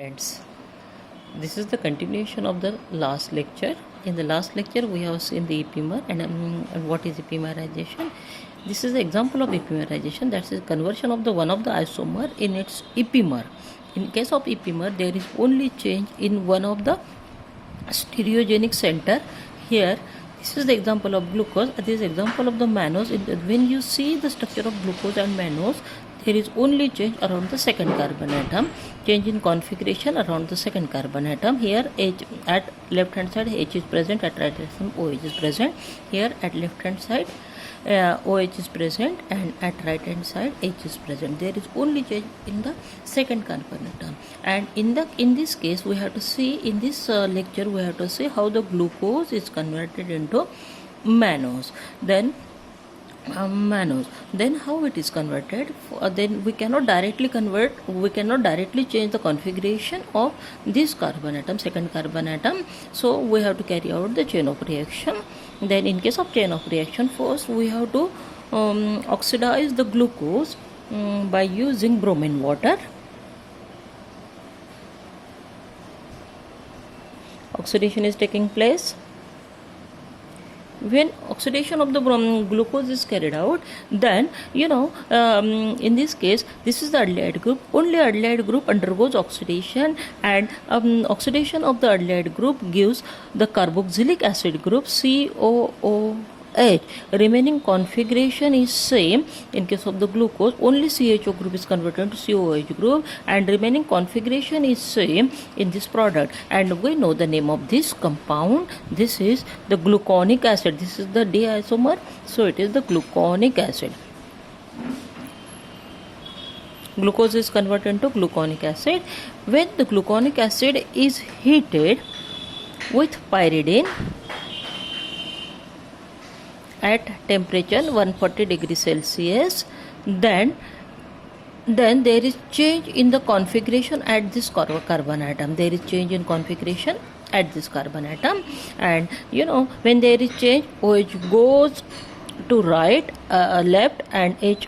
Friends, this is the continuation of the last lecture. In the last lecture, we have seen the epimer and what is epimerization. This is the example of epimerization. That's the conversion of the one of the isomer in its epimer. In case of epimer, there is only change in one of the stereogenic center. Here, this is the example of glucose. This is example of the mannose. When you see the structure of glucose and mannose, there is only change around the second carbon atom, change in configuration around the second carbon atom. Here H at left hand side H is present, at right hand side OH is present. Here at left hand side OH is present, and at right hand side H is present. There is only change in the second carbon atom. And in this case, we have to see in this lecture we have to see how the glucose is converted into mannose. Then how it is converted. Then we cannot directly change the configuration of this carbon atom, second carbon atom, so we have to carry out the chain of reaction. Then in case of chain of reaction, first we have to oxidize the glucose by using bromine water. Oxidation is taking place. When oxidation of the glucose is carried out, then in this case, this is the aldehyde group. Only aldehyde group undergoes oxidation, and oxidation of the aldehyde group gives the carboxylic acid group COOH. Remaining configuration is same. In case of the glucose, only CHO group is converted to COOH group, and remaining configuration is same in this product. And we know the name of this compound. This is the gluconic acid. This is the D isomer, so it is the gluconic acid. Glucose is converted into gluconic acid. When the gluconic acid is heated with pyridine at temperature 140 degrees Celsius, then there is change in the configuration at this carbon atom. There is change in configuration at this carbon atom, and when there is change, OH goes to left, and H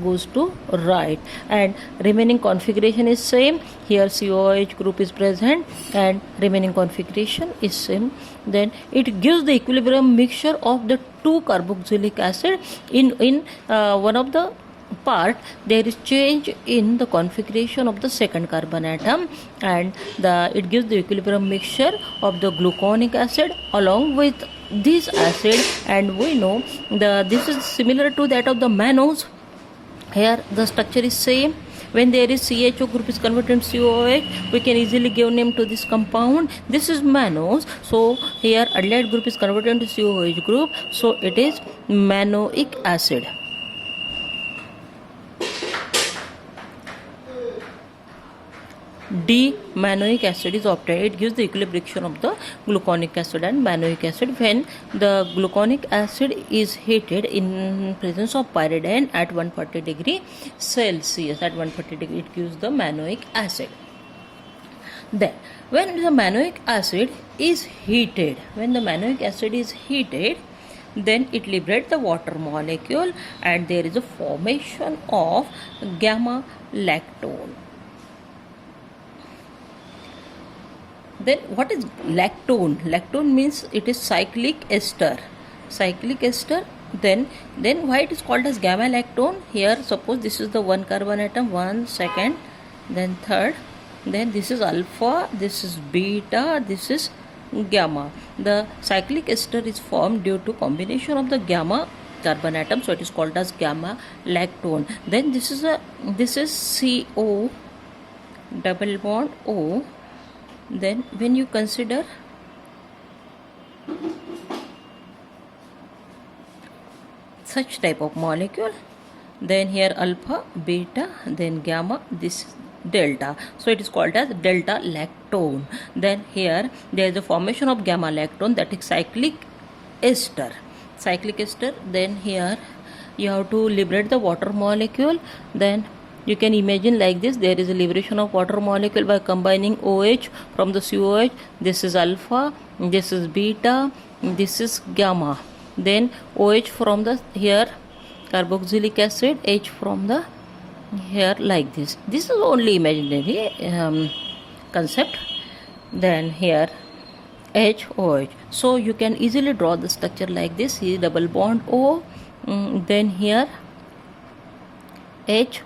goes to right, and remaining configuration is same. Here COOH group is present and remaining configuration is same. Then it gives the equilibrium mixture of the two carboxylic acid. In one of the part, there is change in the configuration of the second carbon atom, and it gives the equilibrium mixture of the gluconic acid along with this acid. And we know this is similar to that of the mannose. Here the structure is same. When there is CHO group is converted to COOH, we can easily give name to this compound. This is mannose, so here aldehyde group is converted to COOH group, so it is mannoic acid. D-mannoic acid is obtained. It gives the equilibration of the gluconic acid and mannoic acid. When the gluconic acid is heated in presence of pyridine at 140 degree Celsius, at 140 degree, it gives the mannoic acid. Then when the mannoic acid is heated, then it liberates the water molecule, and there is a formation of gamma lactone. Then what is lactone? Lactone means it is cyclic ester. Then why it is called as gamma lactone? Here suppose this is the one carbon atom, one second, then third, then this is alpha, this is beta, this is gamma. The cyclic ester is formed due to combination of the gamma carbon atom, so it is called as gamma lactone. Then this is CO double bond O. Then when you consider such type of molecule, then here alpha, beta, then gamma, this delta, so it is called as delta lactone. Then here there is a formation of gamma lactone, that is cyclic ester. Then here you have to liberate the water molecule. Then you can imagine like this: there is a liberation of water molecule by combining OH from the COH. This is alpha, this is beta, this is gamma. Then OH from the here carboxylic acid, H from the here like this. This is only imaginary. concept. Then here HOH. So you can easily draw the structure like this. Here double bond O, then here H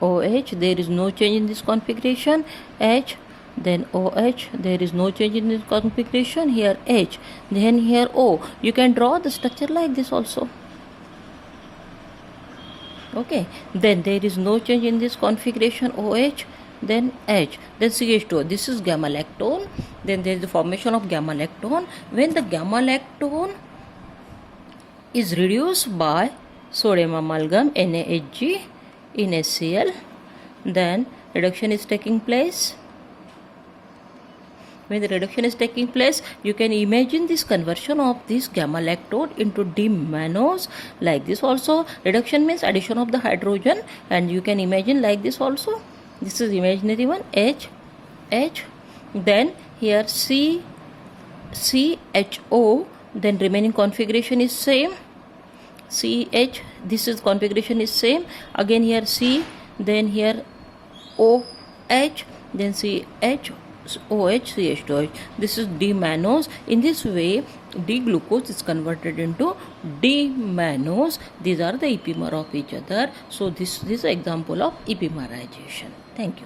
OH, there is no change in this configuration. H, then OH, there is no change in this configuration. Here H, then here O. You can draw the structure like this also. Okay, then there is no change in this configuration. OH, then H, then CH2. This is gamma lactone. Then there is the formation of gamma lactone. When the gamma lactone is reduced by sodium amalgam NaHG in HCl, then reduction is taking place. When the reduction is taking place, you can imagine this conversion of this gamma lactone into D-mannose like this also. Reduction means addition of the hydrogen, and you can imagine like this also. This is imaginary one, H, then here CHO, then remaining configuration is same. CH, this is configuration is same. Again here C, then here OH, then CH, OH, CH2OH. This is D-mannose. In this way, D-glucose is converted into D-mannose. These are the epimer of each other. So this is example of epimerization. Thank you.